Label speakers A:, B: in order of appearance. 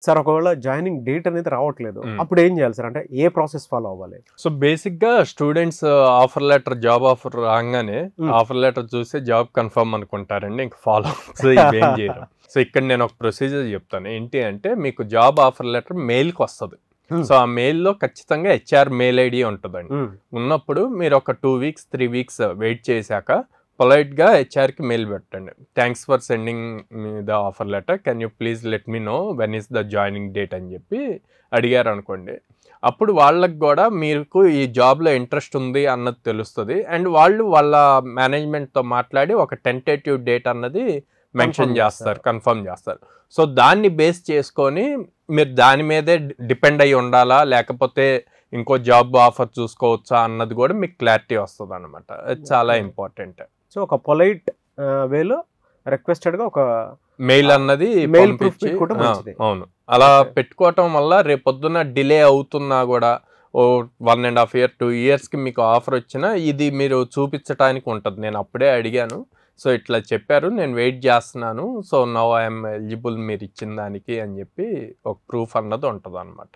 A: Sir ఒకవేళ joining date అనేది రావట్లేదు, అప్పుడు ఏం చేయాలి సార్? అంటే ఏ ప్రాసెస్ ఫాలో అవ్వాలి?
B: సో బేసిక్గా students offer letter, job offer రాగానే ఆఫర్ లెటర్ చూసి జాబ్ కన్ఫర్మ్ అనుకుంటారండి, ఇంకా ఫాలో ఇవేం చేయరు. సో ఇక్కడ నేను ఒక ప్రొసీజర్ చెప్తాను. ఏంటి అంటే, మీకు జాబ్ ఆఫర్ లెటర్ మెయిల్కి వస్తుంది. సో ఆ మెయిల్లో ఖచ్చితంగా హెచ్ఆర్ మెయిల్ ఐడి ఉంటుందండి. ఉన్నప్పుడు మీరు ఒక 2 weeks 3 weeks వెయిట్ చేశాక పొలైట్గా హెచ్ఆర్కి మెయిల్ పెట్టండి. Thanks for sending me the offer letter, can you please let me know when is the joining date అని చెప్పి అడిగారు అనుకోండి. అప్పుడు వాళ్ళకి కూడా మీకు ఈ జాబ్లో ఇంట్రెస్ట్ ఉంది అన్నది తెలుస్తుంది. అండ్ వాళ్ళు వాళ్ళ మేనేజ్మెంట్తో మాట్లాడి ఒక టెంటేటివ్ డేట్ అన్నది మెన్షన్ చేస్తారు, కన్ఫర్మ్ చేస్తారు. సో దాన్ని బేస్ చేసుకొని మీరు దాని మీదే డిపెండ్ అయ్యి ఉండాలా, లేకపోతే ఇంకో జాబ్ ఆఫర్ చూసుకోవచ్చా అన్నది కూడా మీకు క్లారిటీ వస్తుంది అనమాట. చాలా ఇంపార్టెంట్.
A: సో ఒక పొలైట్ వేలో రిక్వెస్టెడ్గా ఒక
B: మెయిల్ అన్నది పంపించి, అవును, అలా పెట్టుకోవటం వల్ల రేపొద్దున డిలే అవుతున్నా కూడా 1.5 year 2 yearsకి మీకు ఆఫర్ వచ్చినా ఇది మీరు చూపించడానికి ఉంటుంది. నేను అప్పుడే అడిగాను, సో ఇట్లా చెప్పారు, నేను వెయిట్ చేస్తున్నాను, సో నౌ ఐఎమ్ ఎలిజిబుల్ మీరు ఇచ్చిన దానికి అని చెప్పి ఒక ప్రూఫ్ అన్నది ఉంటుంది అనమాట.